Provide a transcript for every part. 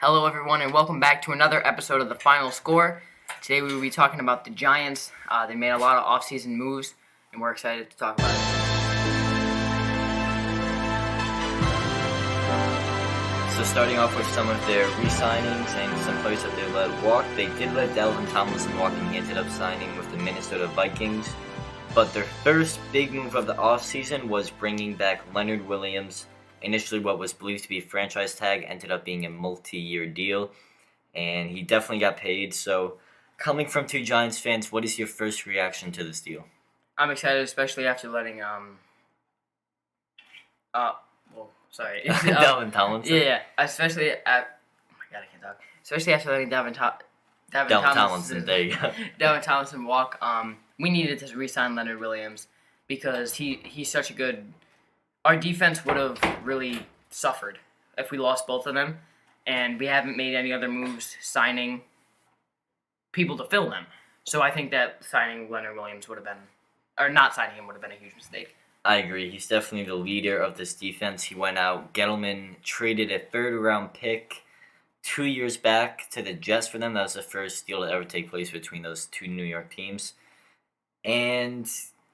Hello, everyone, and welcome back to another episode of The Final Score. Today we will be talking about the Giants. They made a lot of offseason moves, and we're excited to talk about it. So starting off with some of their re-signings and some players that they let walk, they did let Dalvin Tomlinson walk, and he ended up signing with the Minnesota Vikings. But their first big move of the offseason was bringing back Leonard Williams. Initially, what was believed to be a franchise tag ended up being a multi-year deal, and he definitely got paid. So, coming from two Giants fans, what is your first reaction to this deal? I'm excited, especially after letting Dalvin Tomlinson. Yeah, especially oh my God, I can't talk. Especially after letting Dalvin Tomlinson. There you go. Dalvin Tomlinson walk. We needed to re-sign Leonard Williams because he's such a good. Our defense would have really suffered if we lost both of them, and we haven't made any other moves signing people to fill them. So I think that signing Leonard Williams would have been, or not signing him would have been a huge mistake. I agree. He's definitely the leader of this defense. He went out. Gallaudet traded a third-round pick 2 years back to the Jets for them. That was the first deal to ever take place between those two New York teams. And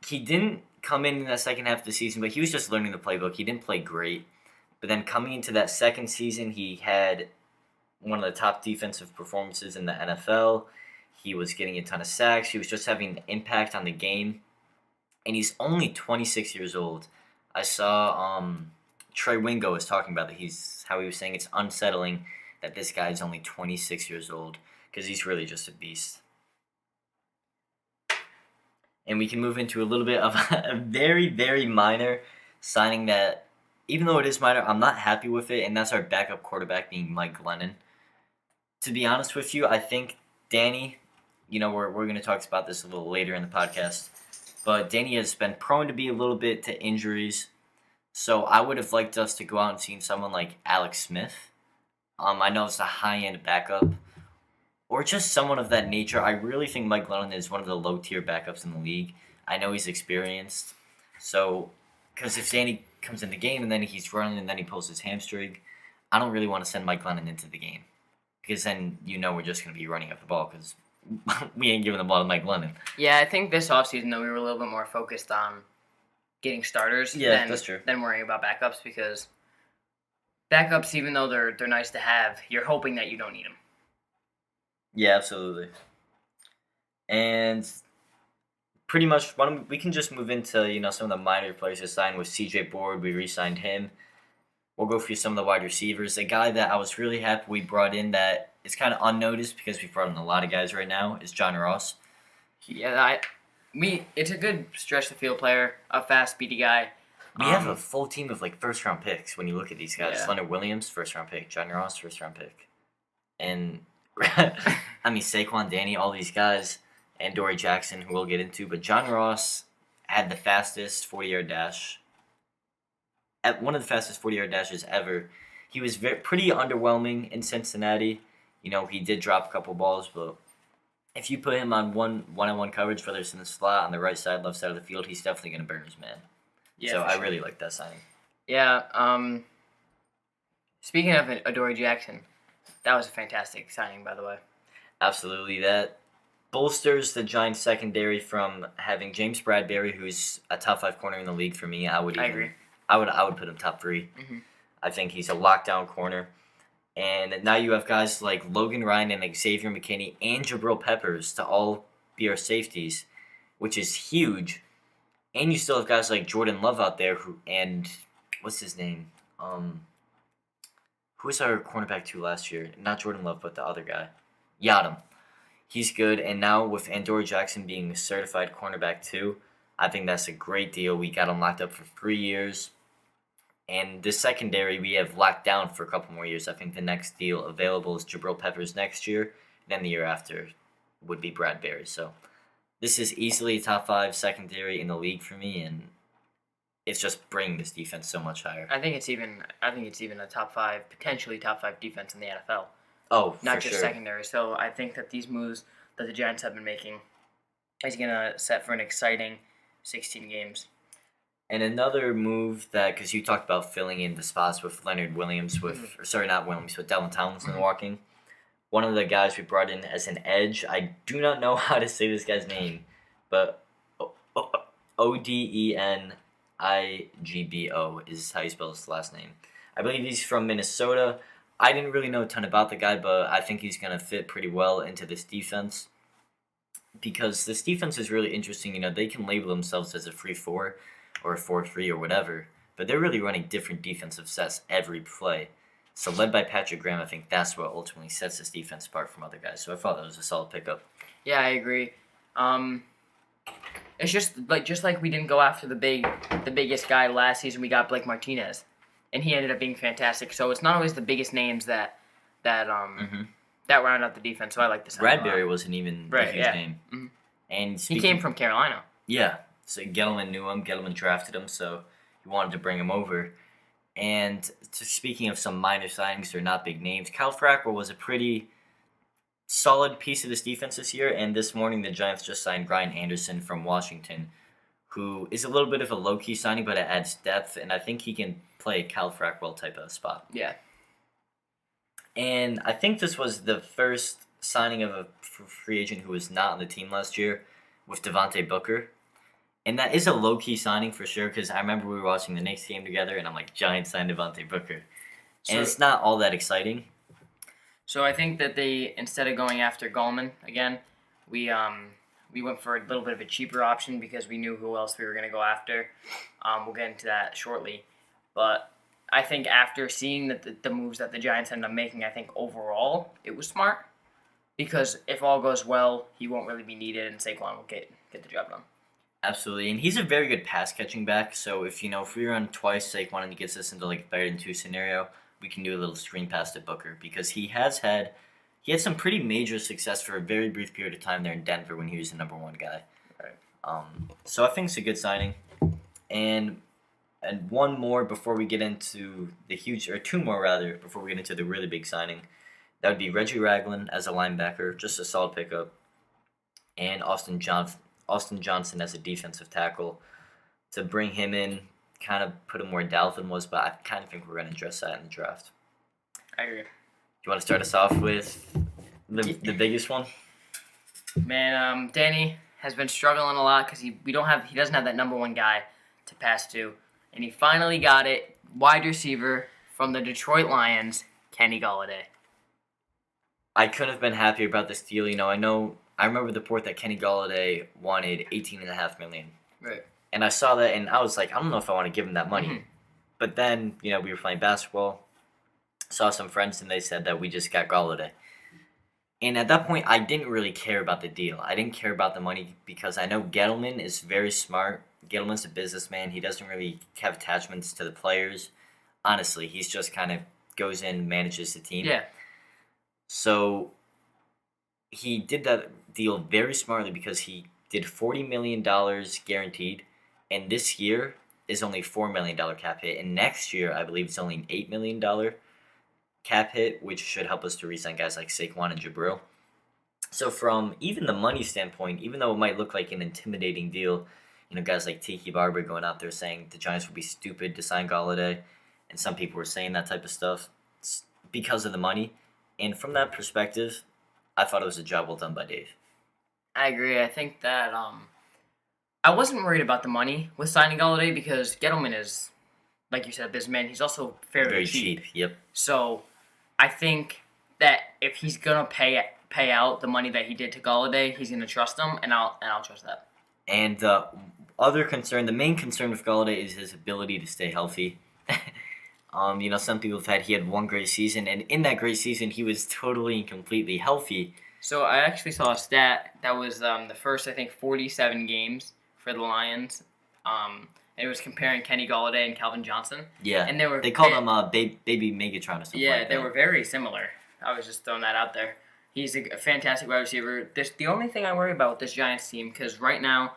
he didn't come in that second half of the season, but he was just learning the playbook. He didn't play great. But then coming into that second season, he had one of the top defensive performances in the NFL. He was getting a ton of sacks. He was just having an impact on the game. And he's only 26 years old. I saw Trey Wingo was talking about that. How he was saying it's unsettling that this guy is only 26 years old because he's really just a beast. And we can move into a little bit of a very, very minor signing that, even though it is minor, I'm not happy with it, and that's our backup quarterback being Mike Glennon. To be honest with you, I think Danny, we're going to talk about this a little later in the podcast, but Danny has been prone to be a little bit to injuries, so I would have liked us to go out and see someone like Alex Smith. I know it's a high-end backup, or just someone of that nature. I really think Mike Glennon is one of the low-tier backups in the league. I know he's experienced. So, because if Danny comes in the game and then he's running and then he pulls his hamstring, I don't really want to send Mike Glennon into the game. Because then we're just going to be running up the ball because we ain't giving the ball to Mike Glennon. Yeah, I think this offseason, though, we were a little bit more focused on getting starters that's true. than worrying about backups, because backups, even though they're nice to have, you're hoping that you don't need them. Yeah, absolutely. And pretty much, we can just move into some of the minor players to sign with C.J. Board. We re-signed him. We'll go through some of the wide receivers. A guy that I was really happy we brought in that is kind of unnoticed because we've brought in a lot of guys right now is John Ross. Yeah, it's a good stretch the field player, a fast, speedy guy. We have a full team of first-round picks when you look at these guys. Yeah. Leonard Williams, first-round pick. John Ross, first-round pick. And Saquon, Danny, all these guys, and Dory Jackson, who we'll get into. But John Ross had the fastest 40-yard dash. At one of the fastest 40-yard dashes ever. He was pretty underwhelming in Cincinnati. He did drop a couple balls, but if you put him on one-on-one coverage, whether it's in the slot, on the right side, left side of the field, he's definitely going to burn his man. Yeah, so I really like that signing. Yeah. Speaking of Adoree Jackson, that was a fantastic signing, by the way. Absolutely. That bolsters the Giants secondary from having James Bradbury, who's a top 5 corner in the league for me. I agree. I would put him top 3. Mm-hmm. I think he's a lockdown corner. And now you have guys like Logan Ryan and Xavier McKinney and Jabril Peppers to all be our safeties, which is huge. And you still have guys like Jordan Love out there and what's his name? Who was our cornerback to last year? Not Jordan Love, but the other guy. Yadam. He's good. And now with Adoree Jackson being a certified cornerback too, I think that's a great deal. We got him locked up for 3 years. And this secondary we have locked down for a couple more years. I think the next deal available is Jabril Peppers next year. And then the year after would be Bradbury. So this is easily a top 5 secondary in the league for me, and it's just bringing this defense so much higher. I think it's even a top 5, potentially top 5 defense in the NFL. Oh, not for just sure. secondary. So I think that these moves that the Giants have been making is going to set for an exciting 16 games. And another move that, because you talked about filling in the spots with Leonard Williams, or sorry, not Williams, but Delvin Tomlinson walking. One of the guys we brought in as an edge, I do not know how to say this guy's name, but Odenigbo is how you spell his last name. I believe he's from Minnesota. I didn't really know a ton about the guy, but I think he's going to fit pretty well into this defense. Because this defense is really interesting. They can label themselves as a 3-4 or a 4-3 or whatever, but they're really running different defensive sets every play. So led by Patrick Graham, I think that's what ultimately sets this defense apart from other guys. So I thought that was a solid pickup. Yeah, I agree. It's just like we didn't go after the biggest guy last season. We got Blake Martinez, and he ended up being fantastic. So it's not always the biggest names that round out the defense. So I like this. Bradbury wasn't even a huge name, and he came from Carolina. Yeah, so Gallaudet knew him. Gallaudet drafted him, so he wanted to bring him over. And speaking of some minor signings, they're not big names. Kyle Frackwell was a pretty solid piece of this defense this year, and this morning the Giants just signed Brian Anderson from Washington, who is a little bit of a low-key signing, but it adds depth, and I think he can play a Kyle Frackwell type of spot. Yeah. And I think this was the first signing of a free agent who was not on the team last year with Devontae Booker. And that is a low-key signing for sure, because I remember we were watching the Knicks game together, and I'm like, Giants signed Devontae Booker. And it's not all that exciting. So I think that they, instead of going after Gallman again, we went for a little bit of a cheaper option because we knew who else we were going to go after. We'll get into that shortly. But I think after seeing the moves that the Giants ended up making, I think overall it was smart. Because if all goes well, he won't really be needed, and Saquon will get the job done. Absolutely, and he's a very good pass-catching back, so if we run twice Saquon and he gets us into like a better than 2 scenario, we can do a little screen pass to Booker, because he had some pretty major success for a very brief period of time there in Denver when he was the number 1 guy. Right. So I think it's a good signing. And one more before we get into two more rather, before we get into the really big signing. That would be Reggie Ragland as a linebacker, just a solid pickup, and Austin Johnson as a defensive tackle. To bring him in, kind of put him where Dalvin was, but I kind of think we're going to address that in the draft. I agree. Do you want to start us off with the biggest one? Man, Danny has been struggling a lot because he doesn't have that number 1 guy to pass to, and he finally got it. Wide receiver from the Detroit Lions, Kenny Gallaudet. I couldn't have been happier about this deal. I remember the report that Kenny Gallaudet wanted $18.5 million. Right. And I saw that, and I was like, I don't know if I want to give him that money. Mm-hmm. But then, we were playing basketball, saw some friends, and they said that we just got Gallaudet. And at that point, I didn't really care about the deal. I didn't care about the money because I know Gettleman is very smart. Gettleman's a businessman. He doesn't really have attachments to the players. Honestly, he's just kind of goes in, manages the team. Yeah. So he did that deal very smartly because he did $40 million guaranteed, and this year is only $4 million cap hit, and next year I believe it's only an $8 million cap hit, which should help us to re-sign guys like Saquon and Jabril. So from even the money standpoint, even though it might look like an intimidating deal, guys like Tiki Barber going out there saying the Giants would be stupid to sign Gallaudet, and some people were saying that type of stuff because of the money. And from that perspective, I thought it was a job well done by Dave. I agree. I think that I wasn't worried about the money with signing Gallaudet because Gettleman is, like you said, a businessman. He's also very cheap. Yep. So I think that if he's gonna pay out the money that he did to Gallaudet, he's gonna trust him, and I'll trust that. And the main concern with Gallaudet is his ability to stay healthy. Some people have had he had one great season, and in that great season, he was totally and completely healthy. So I actually saw a stat that was the first, I think, 47 games for the Lions. And it was comparing Kenny Gallaudet and Calvin Johnson. Yeah, and they called him Baby Megatron or something. Yeah, they were very similar. I was just throwing that out there. He's a fantastic wide receiver. The only thing I worry about with this Giants team, because right now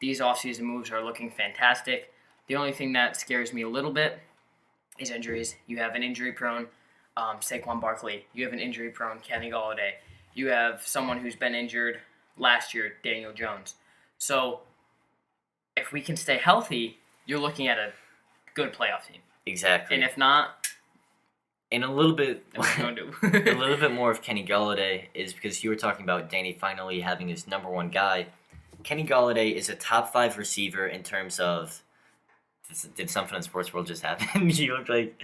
these offseason moves are looking fantastic. The only thing that scares me a little bit is injuries. You have an injury-prone Saquon Barkley. You have an injury-prone Kenny Gallaudet. You have someone who's been injured last year, Daniel Jones. So if we can stay healthy, you're looking at a good playoff team. Exactly. And if not, and a little bit, then what are you gonna do? a little bit more of Kenny Gallaudet is because you were talking about Danny finally having his number one guy. Kenny Gallaudet is a top 5 receiver in terms of. Did something in the sports world just happen? You look like.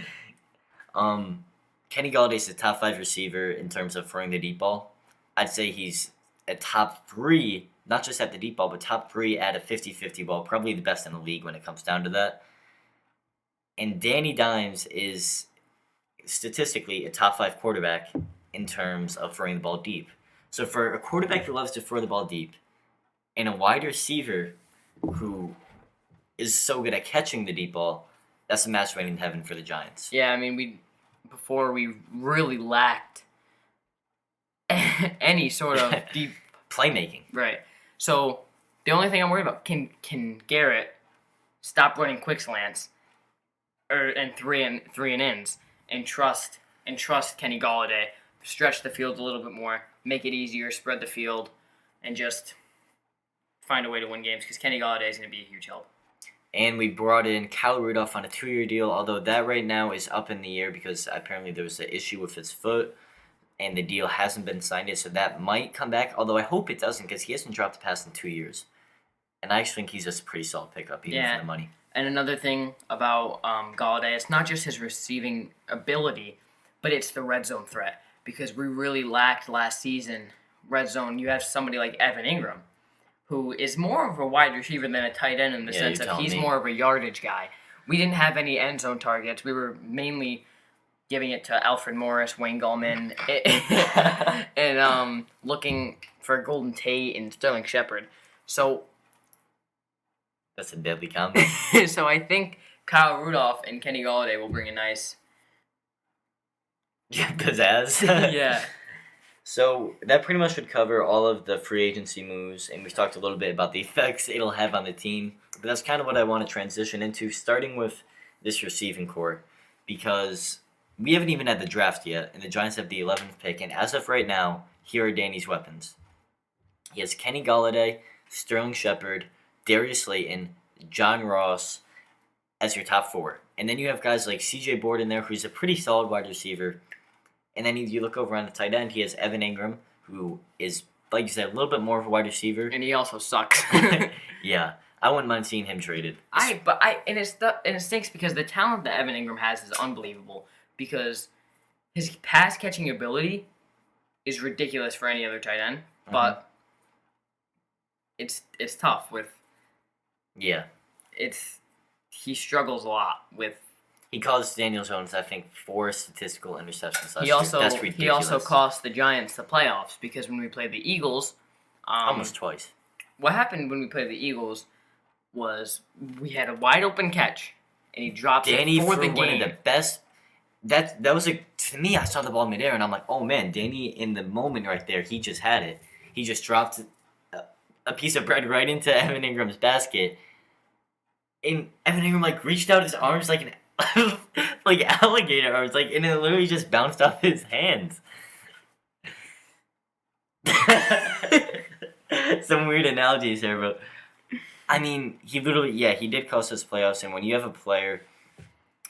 Kenny Gallaudet is a top 5 receiver in terms of throwing the deep ball. I'd say he's a top 3, not just at the deep ball, but top 3 at a 50-50 ball. Probably the best in the league when it comes down to that. And Danny Dimes is statistically a top 5 quarterback in terms of throwing the ball deep. So for a quarterback who loves to throw the ball deep, and a wide receiver who is so good at catching the deep ball, that's a match made in heaven for the Giants. Yeah, I mean, before we really lacked any sort of deep playmaking. Right. So the only thing I'm worried about, can Garrett stop running quick slants and three and ins and trust Kenny Gallaudet, stretch the field a little bit more, make it easier, spread the field, and just find a way to win games, because Kenny Gallaudet is going to be a huge help. And we brought in Kyle Rudolph on a 2-year deal, although that right now is up in the air because apparently there was an issue with his foot, and the deal hasn't been signed yet, so that might come back, although I hope it doesn't, because he hasn't dropped a pass in 2 years. And I actually think he's just a pretty solid pickup, even for the money. And another thing about Gallaudet, it's not just his receiving ability, but it's the red zone threat, because we really lacked last season red zone. You have somebody like Evan Ingram, who is more of a wide receiver than a tight end in the sense that he's more of a yardage guy. We didn't have any end zone targets. We were mainly giving it to Alfred Morris, Wayne Gallman, and looking for Golden Tate and Sterling Shepard. So that's a deadly combo. So I think Kyle Rudolph and Kenny Gallaudet will bring a nice pizzazz. Yeah. So that pretty much should cover all of the free agency moves, and we talked a little bit about the effects it'll have on the team. But that's kind of what I want to transition into, starting with this receiving core, because we haven't even had the draft yet, and the Giants have the 11th pick, and as of right now, here are Danny's weapons. He has Kenny Gallaudet, Sterling Shepard, Darius Slayton, John Ross as your top 4. And then you have guys like C.J. Board in there, who's a pretty solid wide receiver. And then you look over on the tight end, he has Evan Ingram, who is, like you said, a little bit more of a wide receiver. And he also sucks. Yeah, I wouldn't mind seeing him traded. And it stinks because the talent that Evan Ingram has is unbelievable, because his pass catching ability is ridiculous for any other tight end, but it's tough with. Yeah. He struggles a lot with. He caused Daniel Jones, I think, 4 statistical interceptions last year. That's ridiculous. He also cost the Giants the playoffs, because when we played the Eagles... almost twice. What happened when we played the Eagles was we had a wide open catch, and he dropped it for the game. One of the best... That was to me, I saw the ball midair, and I'm like, oh man, Danny, in the moment right there, he just had it. He just dropped a piece of bread right into Evan Ingram's basket. And Evan Ingram, reached out his arms like an... like alligator arms, and it literally just bounced off his hands. Some weird analogies here, but I mean, he did cost us playoffs, and when you have a player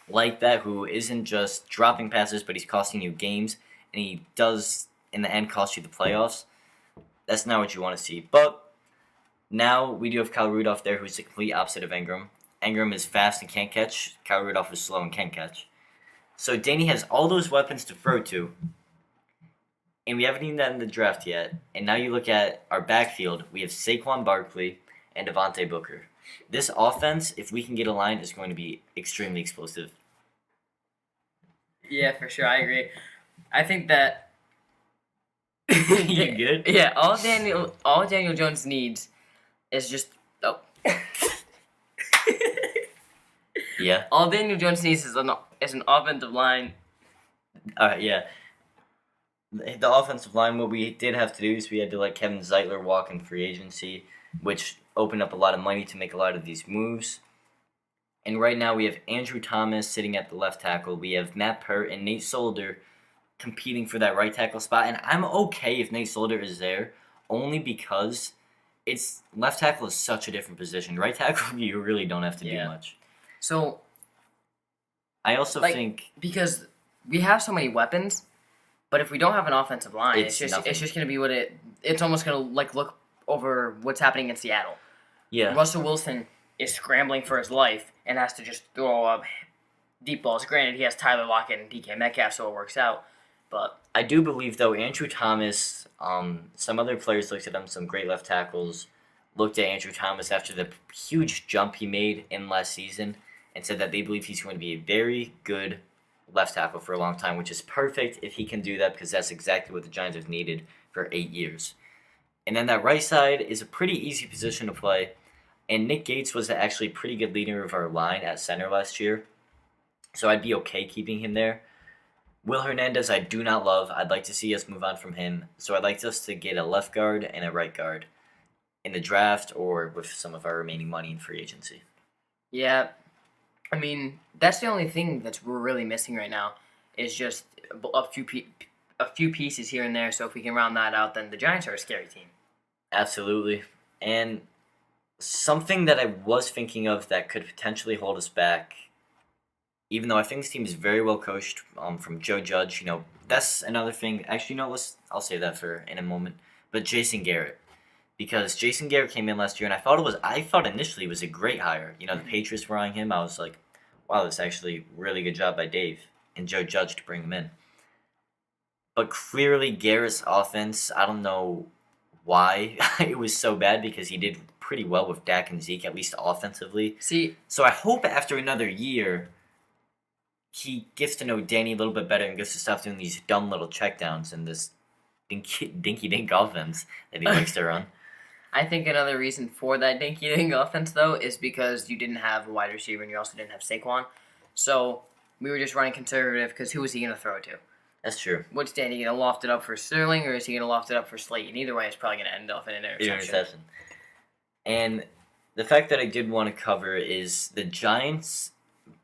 like that who isn't just dropping passes, but he's costing you games, and he does, in the end, cost you the playoffs, that's not what you want to see. But now we do have Kyle Rudolph there, who's the complete opposite of Ingram. Ingram is fast and can't catch. Kyle Rudolph is slow and can catch. So Danny has all those weapons to throw to. And we haven't even done the draft yet. And now you look at our backfield. We have Saquon Barkley and Devontae Booker. This offense, if we can get aligned, is going to be extremely explosive. Yeah, for sure. I agree. I think that... You good? Yeah, all Daniel Jones needs is just... Oh. Yeah. All Daniel Jones needs is an offensive line. Yeah. The offensive line, what we did have to do is we had to let Kevin Zeitler walk in free agency, which opened up a lot of money to make a lot of these moves. And right now we have Andrew Thomas sitting at the left tackle. We have Matt Pert and Nate Solder competing for that right tackle spot. And I'm okay if Nate Solder is there, only because left tackle is such a different position. Right tackle, you really don't have to do much. So I also like think because we have so many weapons, but if we don't have an offensive line, It's nothing. it's just gonna be what it's almost gonna like look over what's happening in Seattle. yeah. Russell Wilson is scrambling for his life and has to just throw up deep balls. Granted, he has Tyler Lockett and DK Metcalf, so it works out. But I do believe though Andrew Thomas, some other players looked at him, some great left tackles looked at Andrew Thomas after the huge jump he made in last season and said that they believe he's going to be a very good left tackle for a long time, which is perfect if he can do that because that's exactly what the Giants have needed for 8 years. And then that right side is a pretty easy position to play. And Nick Gates was actually a pretty good leader of our line at center last year. So I'd be okay keeping him there. Will Hernandez, I do not love. I'd like to see us move on from him. So I'd like us to get a left guard and a right guard in the draft or with some of our remaining money in free agency. yeah, I mean that's the only thing that we're really missing right now is just a few pieces here and there. So if we can round that out, then the Giants are a scary team. Absolutely. And something that I was thinking of that could potentially hold us back, even though I think this team is very well coached from Joe Judge, that's another thing. Actually, I'll say that for in a moment. But Jason Garrett. Because Jason Garrett came in last year, and I thought initially it was a great hire. The Patriots were eyeing him. I was like, wow, that's actually a really good job by Dave and Joe Judge to bring him in. But clearly, Garrett's offense, I don't know why it was so bad because he did pretty well with Dak and Zeke, at least offensively. See, So I hope after another year, he gets to know Danny a little bit better and gets to stop doing these dumb little checkdowns and this dinky dink offense that he likes to run. I think another reason for that dinky-dink offense, though, is because you didn't have a wide receiver and you also didn't have Saquon. So we were just running conservative because who was he going to throw it to? That's true. What's Danny going to loft it up for Sterling or is he going to loft it up for Slayton? Either way, it's probably going to end up in an interception. And the fact that I did want to cover is the Giants.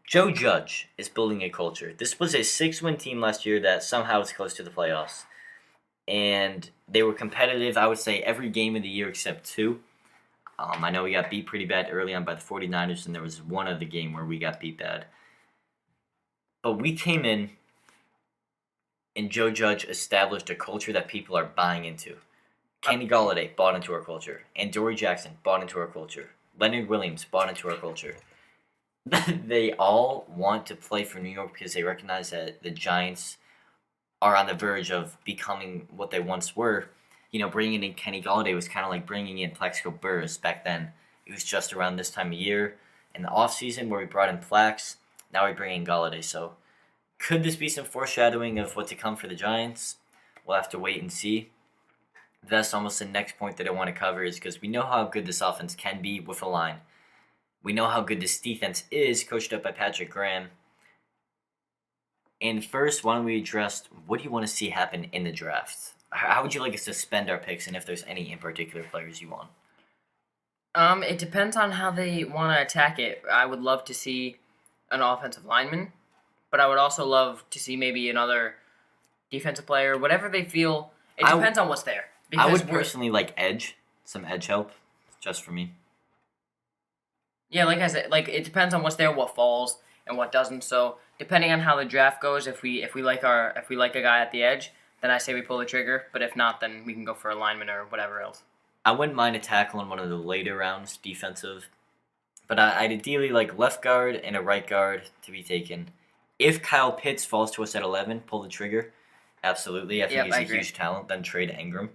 Joe Judge is building a culture. This was a 6-win team last year that somehow was close to the playoffs. And they were competitive, I would say, every game of the year except 2. I know we got beat pretty bad early on by the 49ers, and there was one other game where we got beat bad. But we came in, and Joe Judge established a culture that people are buying into. Kenny Gallaudet bought into our culture. And Dory Jackson bought into our culture. Leonard Williams bought into our culture. They all want to play for New York because they recognize that the Giants are on the verge of becoming what they once were. Bringing in Kenny Gallaudet was kind of like bringing in Plaxico Burress back then. It was just around this time of year. In the offseason where we brought in Plax, now we bring in Gallaudet. So could this be some foreshadowing of what to come for the Giants? We'll have to wait and see. That's almost the next point that I want to cover is because we know how good this offense can be with a line. We know how good this defense is, coached up by Patrick Graham. And first, why don't we address what do you want to see happen in the draft? How would you like us to spend our picks, and if there's any in particular players you want? It depends on how they want to attack it. I would love to see an offensive lineman, but I would also love to see maybe another defensive player, whatever they feel. It depends on what's there. I would personally like some edge help, just for me. Yeah, like I said, it depends on what's there, what falls, and what doesn't. So depending on how the draft goes, if we like a guy at the edge, then I say we pull the trigger. But if not, then we can go for a lineman or whatever else. I wouldn't mind a tackle in one of the later rounds, defensive. But I'd ideally like left guard and a right guard to be taken. If Kyle Pitts falls to us at 11, pull the trigger. Absolutely. I think he's a huge talent. Then trade Ingram.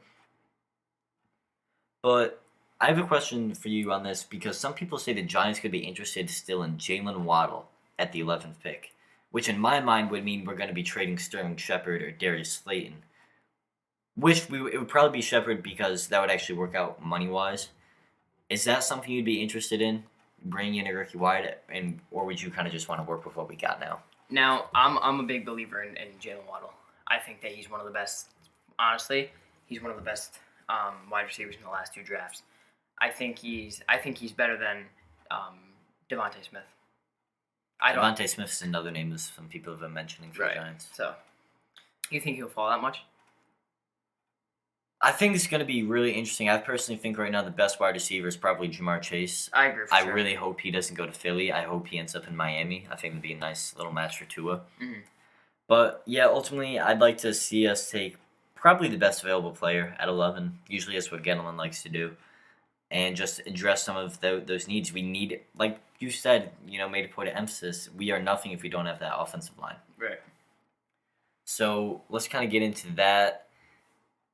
But I have a question for you on this because some people say the Giants could be interested still in Jalen Waddle at the 11th pick, which in my mind would mean we're going to be trading Sterling Shepard or Darius Slayton. It would probably be Shepard because that would actually work out money-wise. Is that something you'd be interested in, bringing in a rookie wide, or would you kind of just want to work with what we got now? Now, I'm a big believer in Jalen Waddle. I think that he's one of the best. Honestly, he's one of the best wide receivers in the last 2 drafts. I think he's better than Devontae Smith. Devontae Smith is another name that some people have been mentioning for the Giants. So, you think he'll fall that much? I think it's going to be really interesting. I personally think right now the best wide receiver is probably Jamar Chase. I agree for I sure. really hope he doesn't go to Philly. I hope he ends up in Miami. I think it'd be a nice little match for Tua. Mhm. But yeah, ultimately, I'd like to see us take probably the best available player at 11. Usually, that's what Gallaudet likes to do, and just address some of those needs. We need, like you said, made a point of emphasis. We are nothing if we don't have that offensive line. Right. So let's kind of get into that.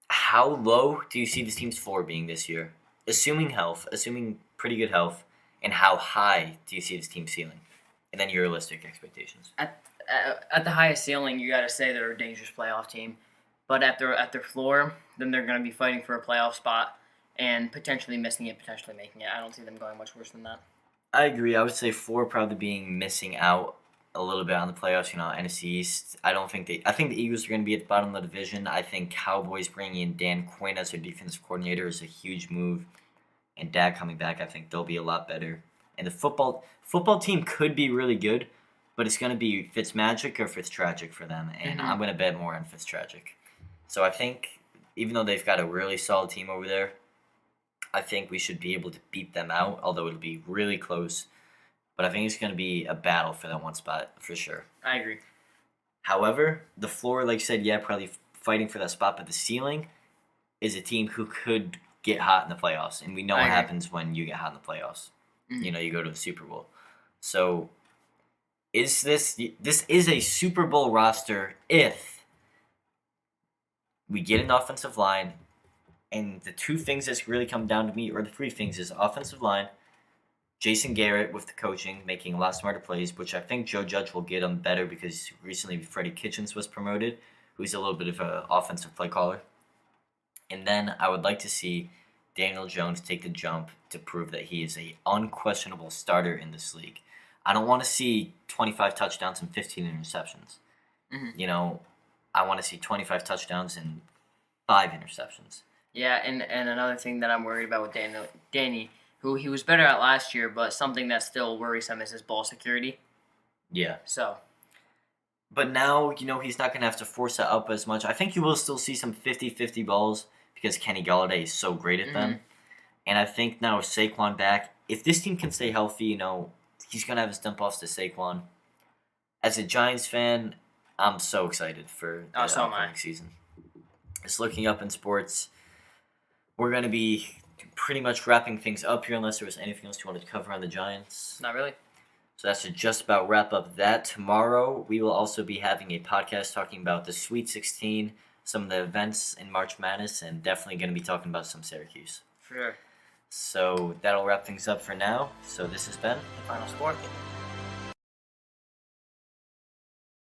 How low do you see this team's floor being this year? Assuming pretty good health, and how high do you see this team's ceiling? And then your realistic expectations. At the highest ceiling, you got to say they're a dangerous playoff team, but at their floor, then they're going to be fighting for a playoff spot and potentially missing it, potentially making it. I don't see them going much worse than that. I agree. I would say 4 probably being missing out a little bit on the playoffs. NFC East. I think the Eagles are going to be at the bottom of the division. I think Cowboys bringing in Dan Quinn as their defensive coordinator is a huge move, and Dak coming back, I think they'll be a lot better. And the football team could be really good, but it's going to be Fitzmagic or Fitztragic for them, and I'm going to bet more on Fitztragic. So I think even though they've got a really solid team over there, I think we should be able to beat them out, although it'll be really close. But I think it's going to be a battle for that one spot for sure. I agree. However, the floor, like I said, probably fighting for that spot, but the ceiling is a team who could get hot in the playoffs, and we know what happens when you get hot in the playoffs. Mm-hmm. You go to the Super Bowl. So this is a Super Bowl roster if we get an offensive line, and the 2 things that's really come down to me, or the 3 things, is offensive line, Jason Garrett with the coaching, making a lot smarter plays, which I think Joe Judge will get him better because recently Freddie Kitchens was promoted, who's a little bit of an offensive play caller. And then I would like to see Daniel Jones take the jump to prove that he is an unquestionable starter in this league. I don't want to see 25 touchdowns and 15 interceptions. Mm-hmm. I want to see 25 touchdowns and 5 interceptions. Yeah, and another thing that I'm worried about with Danny, who he was better at last year, but something that still worries him is his ball security. Yeah. So. But now, he's not going to have to force it up as much. I think you will still see some 50-50 balls because Kenny Gallaudet is so great at them. And I think now with Saquon back, if this team can stay healthy, he's going to have his dump-offs to Saquon. As a Giants fan, I'm so excited for the upcoming season. It's looking up in sports. We're going to be pretty much wrapping things up here unless there was anything else you wanted to cover on the Giants. Not really. So that should just about wrap up that. Tomorrow, we will also be having a podcast talking about the Sweet 16, some of the events in March Madness, and definitely going to be talking about some Syracuse. For sure. So that'll wrap things up for now. So this has been The Final Score.